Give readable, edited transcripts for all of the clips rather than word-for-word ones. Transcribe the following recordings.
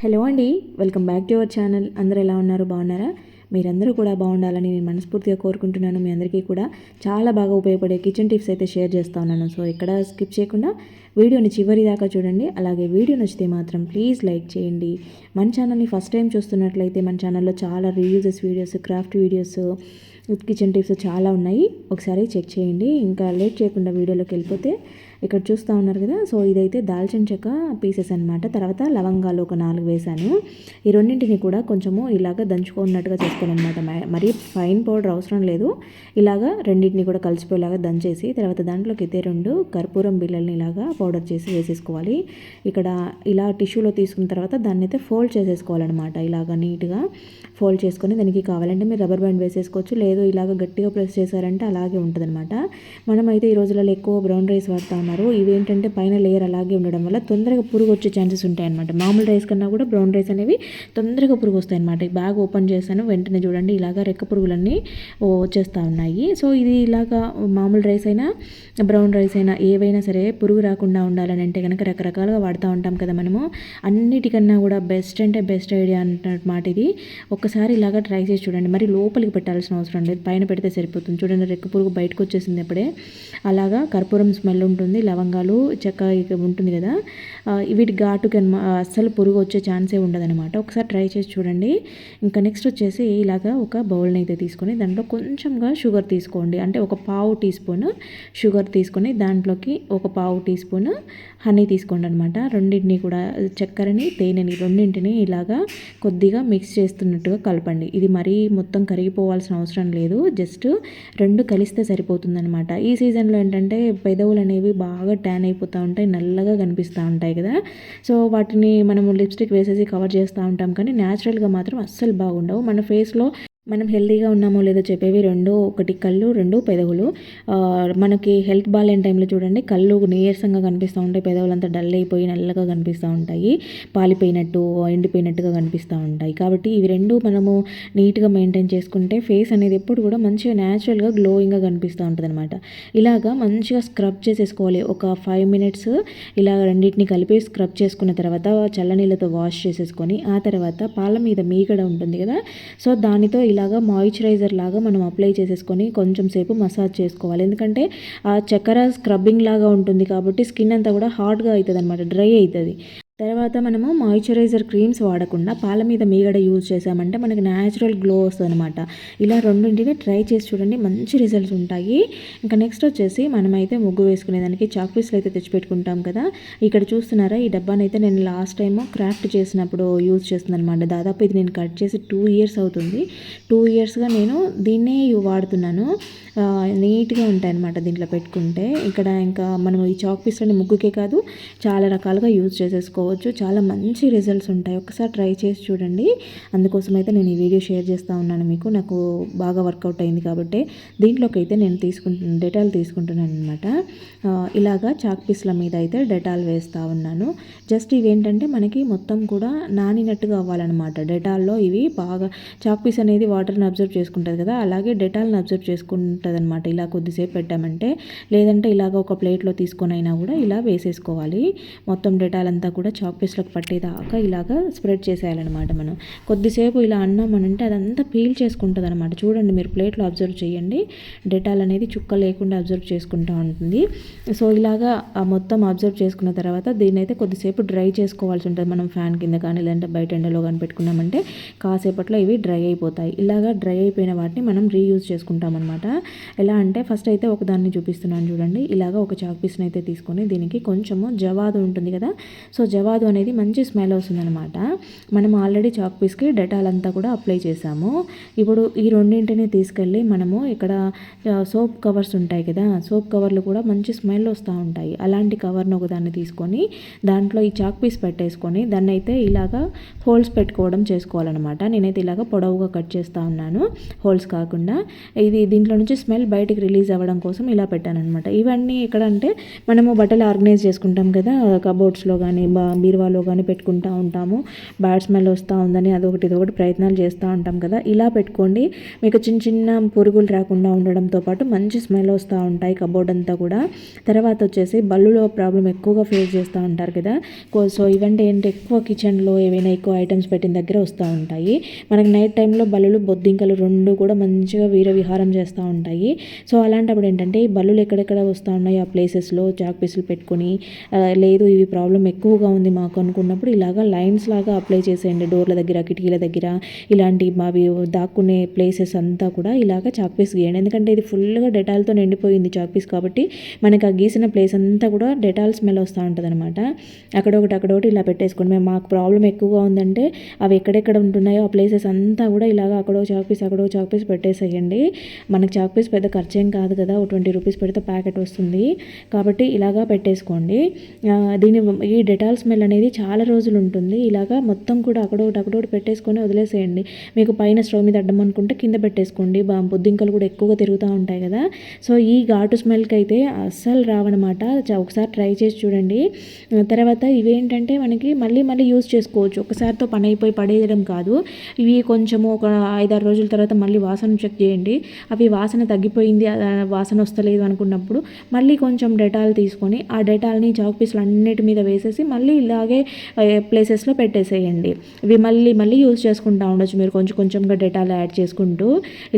Hello అండి, welcome back to our channel. అందరూ ఎలా ఉన్నారు? బాగున్నారా? మీరందరూ కూడా బాగుండాలని నేను మనస్ఫూర్తిగా కోరుకుంటున్నాను. మీ అందరికీ కూడా చాలా బాగా ఉపయోగపడే కిచెన్ టిప్స్ అయితే షేర్ చేస్తూ ఉన్నాను. సో ఎక్కడ స్కిప్ చేయకుండా వీడియోని చివరి దాకా చూడండి. అలాగే వీడియో నచ్చితే మాత్రం ప్లీజ్ లైక్ చేయండి. మన ఛానల్ని ఫస్ట్ టైం చూస్తున్నట్లయితే మన ఛానల్లో చాలా reuses videos, craft videos, kitchen tips చాలా ఉన్నాయి. ఒకసారి చెక్ చేయండి. ఇంకా లేట్ చేయకుండా వీడియోలోకి వెళ్ళిపోతే ఇక్కడ చూస్తూ ఉన్నారు కదా. సో ఇదైతే దాల్చిన చెక్క పీసెస్ అనమాట. తర్వాత లవంగాలు ఒక 4 వేసాను. ఈ రెండింటిని కూడా కొంచెము ఇలాగ దంచుకున్నట్టుగా చేసుకోవాలన్నమాట. మరీ ఫైన్ పౌడర్ అవసరం లేదు. ఇలాగా రెండింటిని కూడా కలిసిపోయేలాగా దంచేసి తర్వాత దాంట్లోకి అయితే 2 కర్పూరం బిళ్ళల్ని ఇలాగా పౌడర్ చేసి వేసేసుకోవాలి. ఇక్కడ ఇలా టిష్యూలో తీసుకున్న తర్వాత దాన్ని అయితే ఫోల్డ్ చేసేసుకోవాలన్నమాట. ఇలాగ నీట్గా ఫోల్డ్ చేసుకొని దానికి కావాలంటే మీరు రబ్బర్ బ్యాండ్ వేసేసుకోవచ్చు, లేదు ఇలాగ గట్టిగా ప్రెస్ చేశారంటే అలాగే ఉంటుందన్నమాట. మనమైతే ఈ రోజులలో ఎక్కువ బ్రౌన్ రైస్ వాడతాం. ఇవేంటంటే పైన లేయర్ అలాగే ఉండడం వల్ల తొందరగా పురుగు వచ్చే ఛాన్సెస్ ఉంటాయి అనమాట. మామూలు రైస్ కన్నా కూడా బ్రౌన్ రైస్ అనేవి తొందరగా పురుగు వస్తాయి అనమాట. బ్యాగ్ ఓపెన్ చేశాను, వెంటనే చూడండి ఇలాగా రెక్క పురుగులన్నీ వచ్చేస్తూ ఉన్నాయి. సో ఇది ఇలాగా మామూలు రైస్ అయినా బ్రౌన్ రైస్ అయినా ఏవైనా సరే పురుగు రాకుండా ఉండాలని అంటే కనుక రకరకాలుగా వాడుతూ ఉంటాం కదా మనము. అన్నిటికన్నా కూడా బెస్ట్ అంటే బెస్ట్ ఐడియా అన్నమాట ఇది. ఒక్కసారి ఇలాగా ట్రై చేసి చూడండి. మరి లోపలికి పెట్టాల్సిన అవసరం లేదు, పైన పెడితే సరిపోతుంది. చూడండి రెక్క పురుగు బయటకు వచ్చేసింది అప్పుడే. అలాగా కర్పూరం స్మెల్ ఉంటుంది, లవంగాలు చెక్క ఉంటుంది కదా, వీటి ఘాటుకి అస్సలు పురుగు వచ్చే ఛాన్సే ఉండదన్నమాట. ఒకసారి ట్రై చేసి చూడండి. ఇంకా నెక్స్ట్ వచ్చేసి ఇలాగా ఒక బౌల్ని అయితే తీసుకొని దాంట్లో కొంచెంగా షుగర్ తీసుకోండి. అంటే ఒక పావు టీ స్పూన్ షుగర్ తీసుకొని దాంట్లోకి ఒక పావు టీ స్పూన్ హనీ తీసుకోండి అనమాట. రెండింటిని కూడా చక్కెరని తేనెని రెండింటిని ఇలాగా కొద్దిగా మిక్స్ చేస్తున్నట్టుగా కలపండి. ఇది మరీ మొత్తం కరిగిపోవాల్సిన అవసరం లేదు, జస్ట్ 2 కలిస్తే సరిపోతుందన్నమాట. ఈ సీజన్లో ఏంటంటే పెదవులు అనేవి బాగా ట్యాన్ అయిపోతూ ఉంటాయి, నల్లగా కనిపిస్తూ ఉంటాయి కదా. సో వాటిని మనము లిప్స్టిక్ వేసేసి కవర్ చేస్తూ ఉంటాం, కానీ న్యాచురల్గా మాత్రం అస్సలు బాగుండవు. మన ఫేస్లో మనం హెల్తీగా ఉన్నామో లేదో చెప్పేవి 2, ఒకటి కళ్ళు, 2 పెదవులు. మనకి హెల్త్ బాగాలేని టైంలో చూడండి కళ్ళు నీరసంగా కనిపిస్తూ ఉంటాయి, పెదవులంతా డల్ అయిపోయి నల్లగా కనిపిస్తూ ఉంటాయి, పాలిపోయినట్టు ఎండిపోయినట్టుగా కనిపిస్తూ ఉంటాయి. కాబట్టి ఇవి 2 మనము నీట్గా మెయింటైన్ చేసుకుంటే ఫేస్ అనేది ఎప్పుడు కూడా మంచిగా న్యాచురల్గా గ్లోయింగ్గా కనిపిస్తూ ఉంటుంది అనమాట. ఇలాగా మంచిగా స్క్రబ్ చేసేసుకోవాలి. ఒక 5 మినిట్స్ ఇలా రెండింటిని కలిపి స్క్రబ్ చేసుకున్న తర్వాత చల్లనీళ్ళతో వాష్ చేసేసుకొని ఆ తర్వాత పాల మీద మీగడ ఉంటుంది కదా, సో దానితో ఇలాగా మాయిశ్చరైజర్ లాగా మనం అప్లై చేసేసుకొని కొంచెం సేపు మసాజ్ చేసుకోవాలి. ఎందుకంటే ఆ చక్కెర స్క్రబ్బింగ్ లాగా ఉంటుంది కాబట్టి స్కిన్ అంతా కూడా హాట్గా అవుతుంది అనమాట, డ్రై అవుతుంది. తర్వాత మనము మాయిశ్చరైజర్ క్రీమ్స్ వాడకుండా పాల మీద మీగడ యూజ్ చేసామంటే మనకి న్యాచురల్ గ్లో వస్తుంది అనమాట. ఇలా రెండింటిని ట్రై చేసి చూడండి, మంచి రిజల్ట్స్ ఉంటాయి. ఇంకా నెక్స్ట్ వచ్చేసి మనమైతే ముగ్గు వేసుకునేదానికి చాక్ పీస్లు అయితే తెచ్చిపెట్టుకుంటాం కదా. ఇక్కడ చూస్తున్నారా, ఈ డబ్బాని అయితే నేను లాస్ట్ టైము క్రాఫ్ట్ చేసినప్పుడు యూజ్ చేస్తుంది అనమాట. దాదాపు ఇది నేను కట్ చేసి 2 ఇయర్స్ అవుతుంది. 2 ఇయర్స్గా నేను దీన్నే వాడుతున్నాను. నీట్గా ఉంటాయి అనమాట దీంట్లో పెట్టుకుంటే. ఇక్కడ ఇంకా మనం ఈ చాక్ పీస్లని ముగ్గుకే కాదు చాలా రకాలుగా యూజ్ చేసేసుకోవచ్చు, చాలా మంచి రిజల్ట్స్ ఉంటాయి. ఒకసారి ట్రై చేసి చూడండి. అందుకోసం అయితే నేను ఈ వీడియో షేర్ చేస్తూ ఉన్నాను మీకు. నాకు బాగా వర్కౌట్ అయింది కాబట్టి దీంట్లోకి అయితే నేను డెటాల్ తీసుకుంటున్నాను అనమాట. ఇలాగా చాక్ పీస్ల మీద అయితే డెటాల్ వేస్తూ ఉన్నాను. జస్ట్ ఇవేంటంటే మనకి మొత్తం కూడా నానినట్టుగా అవ్వాలన్నమాట. డెటాల్లో ఇవి బాగా చాక్ పీస్ అనేది వాటర్ని అబ్జర్వ్ చేసుకుంటుంది కదా, అలాగే డెటాల్ని అబ్జర్వ్ చేసుకుంటుంది అనమాట. ఇలా కొద్దిసేపు పెట్టామంటే, లేదంటే ఇలాగ ఒక ప్లేట్లో తీసుకొని అయినా కూడా ఇలా వేసేసుకోవాలి. మొత్తం డెటాల్ అంతా కూడా చాక్ పీస్లకు పట్టేదాకా ఇలాగ స్ప్రెడ్ చేసేయాలన్నమాట. మనం కొద్దిసేపు ఇలా అన్నామనంటే అదంతా పీల్ చేసుకుంటుంది అనమాట. చూడండి మీరు ప్లేట్లో అబ్జర్వ్ చేయండి, డెటాల్ అనేది చుక్క లేకుండా అబ్జర్వ్ చేసుకుంటూ ఉంటుంది. సో ఇలాగా మొత్తం అబ్జర్వ్ చేసుకున్న తర్వాత దీన్ని అయితే కొద్దిసేపు డ్రై చేసుకోవాల్సి ఉంటుంది. మనం ఫ్యాన్ కింద కానీ లేదంటే బయట ఎండలో కానీ పెట్టుకున్నామంటే కాసేపట్లో ఇవి డ్రై అయిపోతాయి. ఇలాగా డ్రై అయిపోయిన వాటిని మనం రీయూజ్ చేసుకుంటాం అనమాట. ఎలా అంటే ఫస్ట్ అయితే ఒక దాన్ని చూపిస్తున్నాను చూడండి. ఇలాగ ఒక చాక్ పీస్ని అయితే తీసుకొని దీనికి కొంచెము జవాదు ఉంటుంది కదా, సో జవాదు అనేది మంచి స్మెల్ వస్తుందన్నమాట. మనం ఆల్రెడీ చాక్ పీస్కి డెటాల్ అంతా కూడా అప్లై చేసాము. ఇప్పుడు ఈ రెండింటిని తీసుకెళ్ళి మనము ఇక్కడ సోప్ కవర్స్ ఉంటాయి కదా, సోప్ కవర్లు కూడా మంచి స్మెల్ వస్తూ ఉంటాయి. అలాంటి కవర్ను ఒకదాన్ని తీసుకొని దాంట్లో ఈ చాక్ పీస్ పెట్టేసుకొని దాన్ని అయితే ఇలాగా హోల్స్ పెట్టుకోవడం చేసుకోవాలన్నమాట. నేనైతే ఇలాగ పొడవుగా కట్ చేస్తూ ఉన్నాను, హోల్స్ కాకుండా. ఇది దీంట్లో నుంచి స్మెల్ బయటికి రిలీజ్ అవ్వడం కోసం ఇలా పెట్టాను అనమాట. ఇవన్నీ ఎక్కడంటే మనము బట్టలు ఆర్గనైజ్ చేసుకుంటాం కదా, కబోర్డ్స్లో కానీ బీరువాలో కానీ పెట్టుకుంటూ ఉంటాము. బ్యాడ్ స్మెల్ వస్తూ ఉందని ఇదొకటి ప్రయత్నాలు చేస్తూ ఉంటాం కదా, ఇలా పెట్టుకోండి. మీకు చిన్న చిన్న పురుగులు రాకుండా ఉండడంతో పాటు మంచి స్మెల్ వస్తూ ఉంటాయి కబోర్డ్ అంతా కూడా. తర్వాత వచ్చేసి బల్లులో ప్రాబ్లం ఎక్కువగా ఫేస్ చేస్తూ ఉంటారు కదా, సో ఇవంటే ఏంటి, ఎక్కువ కిచెన్లో ఏవైనా ఎక్కువ ఐటమ్స్ పెట్టిన దగ్గర వస్తూ ఉంటాయి. మనకి నైట్ టైంలో బల్లులు బొద్దింకలు రెండు కూడా మంచిగా విహారం చేస్తూ ఉంటాయి. సో అలాంటప్పుడు ఏంటంటే ఈ బల్లులు ఎక్కడెక్కడ వస్తూ ఉన్నాయి ఆ ప్లేసెస్లో చాక్ పీసులు పెట్టుకొని, లేదు ఇవి ప్రాబ్లం ఎక్కువగా ఉంది మాకు అనుకున్నప్పుడు ఇలాగా లైన్స్ లాగా అప్లై చేసేయండి. డోర్ల దగ్గర, కిటికీల దగ్గర, ఇలాంటి అవి దాక్కునే ప్లేసెస్ అంతా కూడా ఇలాగ చాక్ పీస్ గీయండి. ఎందుకంటే ఇది ఫుల్గా డెటాల్తో నిండిపోయింది చాక్ పీస్ కాబట్టి మనకి ఆ గీసిన ప్లేస్ అంతా కూడా డెటాల్ స్మెల్ వస్తూ ఉంటుంది అనమాట. అక్కడొకటి ఇలా పెట్టేసుకోండి. మాకు ప్రాబ్లం ఎక్కువగా ఉందంటే అవి ఎక్కడెక్కడ ఉంటున్నాయో ఆ ప్లేసెస్ అంతా కూడా ఇలాగ అక్కడో చాక్ పీస్ పెట్టేసేయండి. మనకి చాక్ పీస్ పెద్ద ఖర్చేం కాదు కదా, ఒక 20 రూపీస్ పెడితే ప్యాకెట్ వస్తుంది కాబట్టి ఇలాగా పెట్టేసుకోండి. ఈ డెటాల్ స్మెల్ అనేది చాలా రోజులు ఉంటుంది. ఇలాగా మొత్తం కూడా అక్కడొకటి పెట్టేసుకొని వదిలేసేయండి. మీకు పైన స్టవ్ మీద అడ్డం అనుకుంటే కింద పెట్టేసుకోండి. బొద్దింకలు కూడా ఎక్కువగా తిరుగుతూ ఉంటాయి కదా, సో ఈ ఘాటు స్మెల్కి అయితే అస్సలు రావన్నమాట. ఒకసారి ట్రై చేసి చూడండి. తర్వాత ఇవేంటంటే మనకి మళ్ళీ యూజ్ చేసుకోవచ్చు. ఒకసారితో పని అయిపోయి పడేయడం కాదు. ఇవి కొంచెము ఒక 5-6 రోజుల తర్వాత మళ్ళీ వాసన చెక్ చేయండి. అవి వాసన తగ్గిపోయింది, వాసన వస్తలేదు అనుకున్నప్పుడు మళ్ళీ కొంచెం డెటాల్ తీసుకొని ఆ డెటాల్ని చాక్ పీసులు అన్నిటి మీద వేసేసి మళ్ళీ ఇలాగే ప్లేసెస్లో పెట్టేసేయండి. ఇవి మళ్ళీ యూజ్ చేసుకుంటూ ఉండొచ్చు మీరు కొంచెంగా డెటాల్ యాడ్ చేసుకుంటూ.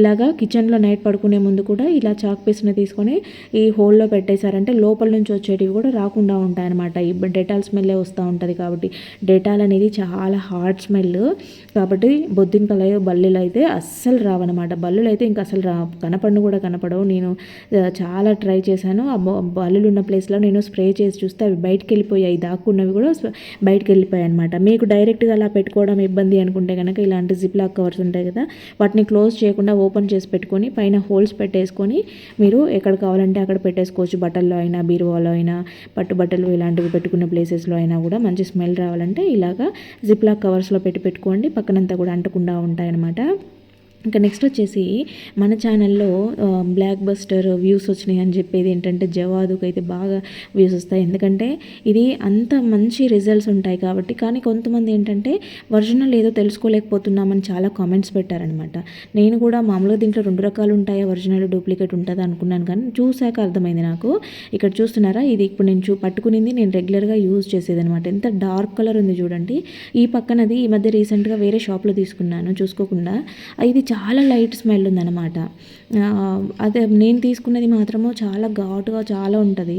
ఇలాగా కిచెన్లో నైట్ పడుకునే ముందు కూడా ఇలా చాక్ పీస్ని తీసుకొని ఈ హోల్లో పెట్టేశారంటే లోపల నుంచి వచ్చేటివి కూడా రాకుండా ఉంటాయన్నమాట. ఈ డెటాల్ స్మెల్లే వస్తూ ఉంటుంది కాబట్టి. డెటాల్ అనేది చాలా హాట్ స్మెల్ కాబట్టి బొద్దింకలు బల్లులు అయితే అస్సలు రావన్నమాట. బల్లులు అయితే ఇంకా అసలు కనపడవు. నేను చాలా ట్రై చేశాను. ఆ బల్లులు ఉన్న ప్లేస్లో నేను స్ప్రే చేసి చూస్తే అవి బయటికి వెళ్ళిపోయాయి, దాక్కున్నవి కూడా బయటికి వెళ్ళిపోయాయి అనమాట. మీకు డైరెక్ట్గా అలా పెట్టుకోవడం ఇబ్బంది అనుకుంటే కనుక ఇలాంటి జిప్ లాక్ కవర్స్ ఉంటాయి కదా, వాటిని క్లోజ్ చేయకుండా ఓపెన్ చేసి పెట్టుకొని పైన హోల్స్ పెట్టేసుకొని మీరు ఎక్కడ కావాలంటే అక్కడ పెట్టేసుకోవచ్చు. బట్టల్లో అయినా, బీరువాలో అయినా, పట్టుబట్టలు ఇలాంటివి పెట్టుకున్న ప్లేసెస్లో అయినా కూడా మంచి స్మెల్ రావాలంటే ఇలాగా జిప్ లాక్ కవర్స్లో పెట్టుకోండి. పక్కనంతా కూడా అంటకుండా ఉంటాయన్నమాట. ఇంకా నెక్స్ట్ వచ్చేసి మన ఛానల్లో బ్లాక్ బస్టర్ వ్యూస్ వచ్చినాయి అని చెప్పేది ఏంటంటే జవాదుకి అయితే బాగా వ్యూస్ వస్తాయి. ఎందుకంటే ఇది అంత మంచి రిజల్ట్స్ ఉంటాయి కాబట్టి. కానీ కొంతమంది ఏంటంటే ఒరిజినల్ ఏదో తెలుసుకోలేకపోతున్నామని చాలా కామెంట్స్ పెట్టారనమాట. నేను కూడా మామూలుగా దీంట్లో 2 రకాలు ఉంటాయి, ఒరిజినల్ డూప్లికేట్ ఉంటుందా అనుకున్నాను. కానీ చూశాక అర్థమైంది నాకు. ఇక్కడ చూస్తున్నారా, ఇది ఇప్పుడు నేను పట్టుకునింది నేను రెగ్యులర్గా యూజ్ చేసేది అనమాట. ఎంత డార్క్ కలర్ ఉంది చూడండి. ఈ పక్కనది ఈ మధ్య రీసెంట్గా వేరే షాప్లో తీసుకున్నాను చూసుకోకుండా. ఇది చాలా లైట్ స్మెల్ ఉందన్నమాట. అదే నేను తీసుకున్నది మాత్రము చాలా ఘాటుగా చాలా ఉంటుంది.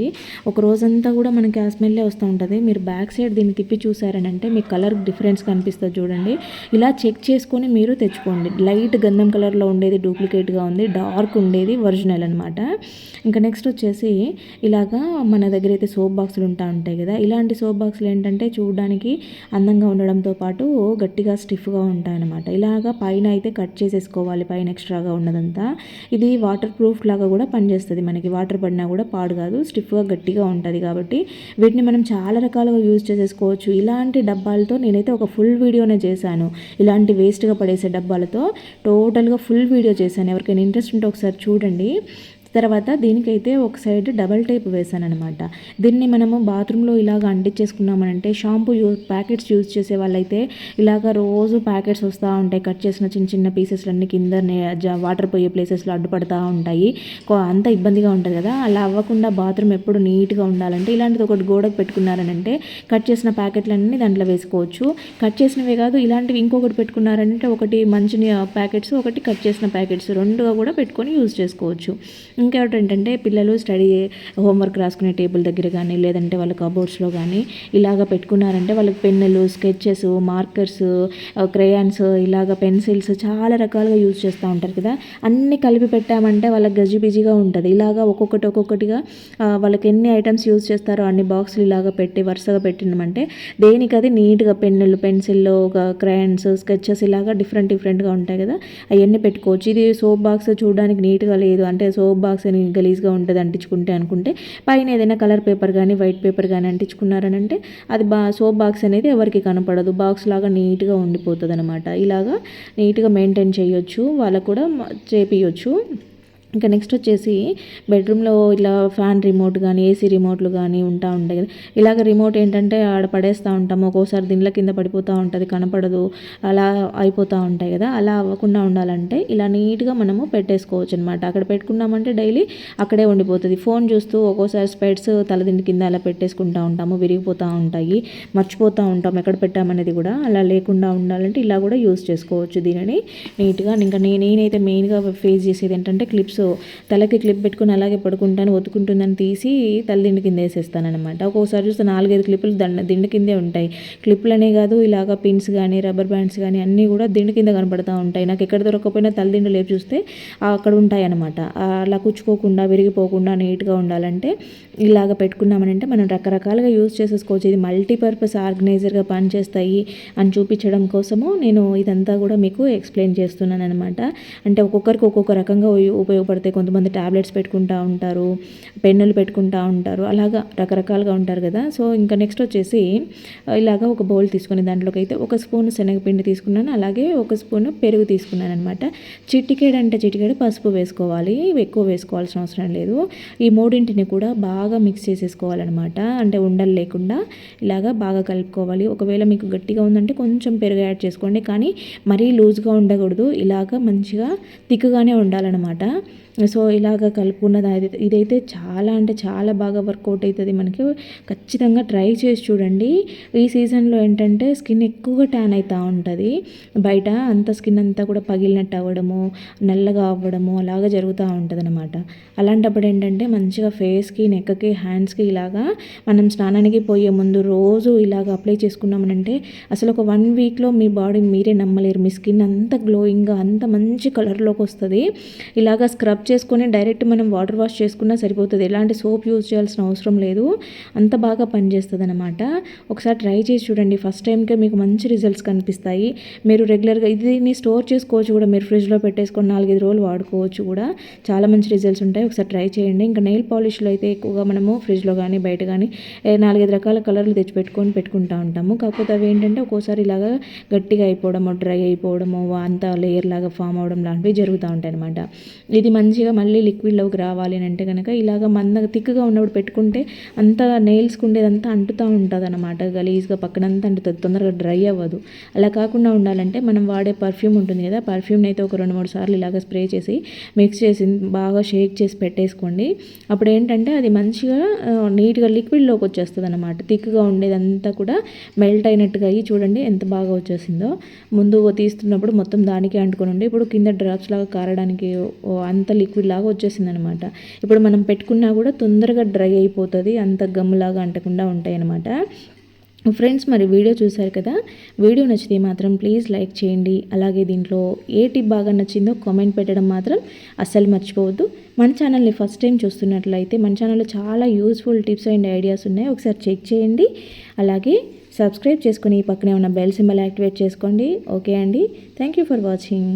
ఒక రోజంతా కూడా మనకి ఆ స్మెల్లే వస్తూ ఉంటుంది. మీరు బ్యాక్ సైడ్ దీన్ని తిప్పి చూసారనంటే మీకు కలర్ డిఫరెన్స్ కనిపిస్తుంది చూడండి. ఇలా చెక్ చేసుకొని మీరు తెచ్చుకోండి. లైట్ గంధం కలర్లో ఉండేది డూప్లికేట్గా ఉంది, డార్క్ ఉండేది ఒరిజినల్ అనమాట. ఇంకా నెక్స్ట్ వచ్చేసి ఇలాగా మన దగ్గర అయితే సోప్ బాక్సులు ఉంటాయి కదా, ఇలాంటి సోప్ బాక్సులు ఏంటంటే చూడడానికి అందంగా ఉండడంతో పాటు గట్టిగా స్టిఫ్గా ఉంటాయన్నమాట. ఇలాగా పైన అయితే కట్ చేసేసుకోవాలి, పైన ఎక్స్ట్రాగా ఉన్నదంతా. ఇది వాటర్ ప్రూఫ్ లాగా కూడా పనిచేస్తుంది. మనకి వాటర్ పడినా కూడా పాడు కాదు, స్టిఫ్గా గట్టిగా ఉంటుంది కాబట్టి వీటిని మనం చాలా రకాలుగా యూజ్ చేసేసుకోవచ్చు. ఇలాంటి డబ్బాలతో నేనైతే ఒక ఫుల్ వీడియోనే చేశాను. ఇలాంటి వేస్ట్గా పడేసే డబ్బాలతో టోటల్గా ఫుల్ వీడియో చేశాను. ఎవరికైనా ఇంట్రెస్ట్ ఉంటే ఒకసారి చూడండి. తర్వాత దీనికైతే ఒక సైడ్ డబల్ టేప్ వేసాను అనమాట. దీన్ని మనము బాత్రూంలో ఇలాగ అంటించేసుకున్నామనంటే షాంపూ ప్యాకెట్స్ యూజ్ చేసే వాళ్ళైతే ఇలాగ రోజు ప్యాకెట్స్ వస్తూ ఉంటాయి. కట్ చేసిన చిన్న పీసెస్లన్నీ కింద వాటర్ పోయే ప్లేసెస్లో అడ్డుపడతా ఉంటాయి. అంత ఇబ్బందిగా ఉంటుంది కదా. అలా అవ్వకుండా బాత్రూమ్ ఎప్పుడు నీట్గా ఉండాలంటే ఇలాంటిది ఒకటి గోడకు పెట్టుకున్నారనంటే కట్ చేసిన ప్యాకెట్లన్నీ దాంట్లో వేసుకోవచ్చు. కట్ చేసినవే కాదు, ఇలాంటివి ఇంకొకటి పెట్టుకున్నారంటే ఒకటి మంచి ప్యాకెట్స్, ఒకటి కట్ చేసిన ప్యాకెట్స్, రెండుగా కూడా పెట్టుకొని యూజ్ చేసుకోవచ్చు. ఇంకొకటి ఏంటంటే పిల్లలు స్టడీ హోంవర్క్ రాసుకునే టేబుల్ దగ్గర కానీ లేదంటే వాళ్ళ కబోర్డ్స్లో కానీ ఇలాగ పెట్టుకున్నారంటే వాళ్ళకి పెన్నులు, స్కెచెస్, మార్కర్స్, క్రేయాన్స్, ఇలాగ పెన్సిల్స్ చాలా రకాలుగా యూజ్ చేస్తూ ఉంటారు కదా. అన్నీ కలిపి పెట్టామంటే వాళ్ళకి గజిబిజిగా ఉంటుంది. ఇలాగ ఒక్కొక్కటిగా వాళ్ళకి ఎన్ని ఐటమ్స్ యూజ్ చేస్తారో అన్ని బాక్సులు ఇలాగ పెట్టి వరుసగా పెట్టినామంటే దేనికి అది నీట్గా పెన్నులు, పెన్సిల్లో, క్రేయాన్స్, స్కెచెస్ ఇలాగ డిఫరెంట్గా ఉంటాయి కదా, అవన్నీ పెట్టుకోవచ్చు. ఇది సోప్ బాక్స్ చూడడానికి నీట్గా లేదు అంటే సోప్ బాక్స్ అని గలీజ్గా ఉంటుంది అంటించుకుంటే అనుకుంటే పైన ఏదైనా కలర్ పేపర్ కానీ వైట్ పేపర్ కానీ అంటించుకున్నారనంటే అది సోప్ బాక్స్ అనేది ఎవరికి కనపడదు, బాక్స్ లాగా నీట్గా ఉండిపోతుంది అనమాట. ఇలాగా నీట్గా మెయింటైన్ చేయొచ్చు, వాళ్ళకు కూడా చేపియొచ్చు. ఇంకా నెక్స్ట్ వచ్చేసి బెడ్రూమ్లో ఇలా ఫ్యాన్ రిమోట్ కానీ ఏసీ రిమోట్లు కానీ ఉంటాయి కదా. ఇలాగ రిమోట్ ఏంటంటే ఆడ పడేస్తూ ఉంటాము, ఒక్కోసారి దీనిలో కింద పడిపోతూ ఉంటుంది, కనపడదు, అలా అయిపోతూ ఉంటాయి కదా. అలా అవ్వకుండా ఉండాలంటే ఇలా నీట్గా మనము పెట్టేసుకోవచ్చు అనమాట. అక్కడ పెట్టుకున్నామంటే డైలీ అక్కడే ఉండిపోతుంది. ఫోన్ చూస్తూ ఒక్కోసారి స్పెట్స్ తలదిండి కింద అలా పెట్టేసుకుంటూ ఉంటాము, విరిగిపోతూ ఉంటాయి, మర్చిపోతూ ఉంటాం ఎక్కడ పెట్టామనేది కూడా. అలా లేకుండా ఉండాలంటే ఇలా కూడా యూస్ చేసుకోవచ్చు దీనిని నీట్గా. ఇంకా నేనైతే మెయిన్గా ఫేస్ చేసేది ఏంటంటే క్లిప్స్, తలకి క్లిప్ పెట్టుకుని అలాగే పడుకుంటాను, ఒత్తుకుంటుందని తీసి తలదిండి కింద వేసేస్తాను అనమాట. ఒక్కొక్కసారి చూస్తే 4-5 క్లిప్పులు దిండు కిందే ఉంటాయి. క్లిప్లనే కాదు, ఇలాగ పిన్స్ కానీ రబ్బర్ బ్యాండ్స్ కానీ అన్నీ కూడా దిండు కింద కనపడుతూ ఉంటాయి. నాకు ఎక్కడ దొరకకపోయినా తలదిండు లేపు చూస్తే అక్కడ ఉంటాయి అనమాట. అలా కుచ్చుకోకుండా విరిగిపోకుండా నీట్గా ఉండాలంటే ఇలాగ పెట్టుకున్నామనంటే మనం రకరకాలుగా యూజ్ చేసేసుకోవచ్చు. ఇది మల్టీపర్పస్ ఆర్గనైజర్గా పనిచేస్తాయి అని చూపించడం కోసము నేను ఇదంతా కూడా మీకు ఎక్స్ప్లెయిన్ చేస్తున్నాను అనమాట. అంటే ఒక్కొక్కరికి ఒక్కొక్క రకంగా ఉపయోగపడతాయి. కొంతమంది ట్యాబ్లెట్స్ పెట్టుకుంటూ ఉంటారు, పెన్నులు పెట్టుకుంటూ ఉంటారు, అలాగా రకరకాలుగా ఉంటారు కదా. సో ఇంకా నెక్స్ట్ వచ్చేసి ఇలాగ ఒక బౌల్ తీసుకుని దాంట్లోకి అయితే 1 స్పూన్ శనగపిండి తీసుకున్నాను, అలాగే 1 స్పూన్ పెరుగు తీసుకున్నాను అనమాట. చిటికేడు పసుపు వేసుకోవాలి, ఎక్కువ వేసుకోవాల్సిన అవసరం లేదు. ఈ మూడింటిని కూడా బాగా మిక్స్ చేసేసుకోవాలన్నమాట. అంటే ఉండలు లేకుండా ఇలాగా బాగా కలుపుకోవాలి. ఒకవేళ మీకు గట్టిగా ఉందంటే కొంచెం పెరుగు యాడ్ చేసుకోండి, కానీ మరీ లూజ్గా ఉండకూడదు, ఇలాగ మంచిగా థిక్గానే ఉండాలన్నమాట. సో ఇలాగ కలుపుకున్నది ఇదైతే చాలా అంటే చాలా బాగా వర్కౌట్ అవుతుంది మనకి. ఖచ్చితంగా ట్రై చేసి చూడండి. ఈ సీజన్లో ఏంటంటే స్కిన్ ఎక్కువగా ట్యాన్ అవుతూ ఉంటుంది, బయట అంత స్కిన్ అంతా కూడా పగిలినట్టు అవ్వడము, నల్లగా అవ్వడము అలాగా జరుగుతూ ఉంటుంది అనమాట. అలాంటప్పుడు ఏంటంటే మంచిగా ఫేస్కి, నెక్కి, హ్యాండ్స్కి ఇలాగా మనం స్నానానికి పోయే ముందు రోజు ఇలాగ అప్లై చేసుకున్నామనంటే అసలు ఒక 1 వీక్లో మీ బాడీ మీరే నమ్మలేరు. మీ స్కిన్ అంత గ్లోయింగ్గా అంత మంచి కలర్లోకి వస్తుంది. ఇలాగ స్క్రబ్ చేసుకొని డైరెక్ట్ మనం వాటర్ వాష్ చేసుకున్నా సరిపోతుంది, ఎలాంటి సోప్ యూజ్ చేయాల్సిన అవసరం లేదు, అంత బాగా పనిచేస్తుంది అనమాట. ఒకసారి ట్రై చేసి చూడండి, ఫస్ట్ టైంకే మీకు మంచి రిజల్ట్స్ కనిపిస్తాయి. మీరు రెగ్యులర్గా దీన్ని స్టోర్ చేసుకోవచ్చు కూడా, మీరు ఫ్రిడ్జ్లో పెట్టేసుకొని 4-5 రోజులు వాడుకోవచ్చు కూడా, చాలా మంచి రిజల్ట్స్ ఉంటాయి. ఒకసారి ట్రై చేయండి. ఇంకా నెయిల్ పాలిష్లో అయితే ఎక్కువగా మనము ఫ్రిడ్జ్లో కానీ బయట కానీ 4-5 రకాల కలర్లు తెచ్చిపెట్టుకొని పెట్టుకుంటూ ఉంటాము. కాకపోతే అవి ఏంటంటే ఒక్కోసారి ఇలాగా గట్టిగా అయిపోవడము, డ్రై అయిపోవడము, అంత లేయర్ లాగా ఫామ్ అవడం లాంటివి జరుగుతూ ఉంటాయి అనమాట. ఇది మంచిగా మళ్ళీ లిక్విడ్లోకి రావాలి అని అంటే కనుక ఇలాగ మందగా థిక్గా ఉన్నప్పుడు పెట్టుకుంటే అంతా నెయిల్స్కి ఉండేదంతా అంటుతూ ఉంటుంది అనమాట, గలీజ్గా పక్కనంతా అంటుతుంది, తొందరగా డ్రై అవ్వదు. అలా కాకుండా ఉండాలంటే మనం వాడే పర్ఫ్యూమ్ ఉంటుంది కదా, పర్ఫ్యూమ్ని అయితే ఒక 2-3 సార్లు ఇలాగ స్ప్రే చేసి మిక్స్ చేసి బాగా షేక్ చేసి పెట్టేసుకోండి. అప్పుడు ఏంటంటే అది మంచిగా నీట్గా లిక్విడ్లోకి వచ్చేస్తుంది అనమాట. థిక్గా ఉండేదంతా కూడా మెల్ట్ అయినట్టుగా అయ్యి చూడండి ఎంత బాగా వచ్చేసిందో. ముందు తీస్తున్నప్పుడు మొత్తం దానికి అంటుకొని ఉండి ఇప్పుడు కింద డ్రాప్స్ లాగా కారడానికి అంత లిక్విడ్ లాగా వచ్చేసింది అనమాట. ఇప్పుడు మనం పెట్టుకున్నా కూడా తొందరగా డ్రై అయిపోతుంది, అంత గమ్లాగా అంటకుండా ఉంటాయి అనమాట. ఫ్రెండ్స్, మరి వీడియో చూశారు కదా, వీడియో నచ్చితే మాత్రం ప్లీజ్ లైక్ చేయండి. అలాగే దీంట్లో ఏ టిప్ బాగా నచ్చిందో కామెంట్ పెట్టడం మాత్రం అస్సలు మర్చిపోవద్దు. మన ఛానల్ని ఫస్ట్ టైం చూస్తున్నట్లయితే మన ఛానల్లో చాలా యూస్ఫుల్ టిప్స్ అండ్ ఐడియాస్ ఉన్నాయి, ఒకసారి చెక్ చేయండి. అలాగే సబ్స్క్రైబ్ చేసుకొని పక్కనే ఉన్న బెల్ సింబల్ యాక్టివేట్ చేసుకోండి. ఓకే అండి, థ్యాంక్ యూ ఫర్ వాచింగ్.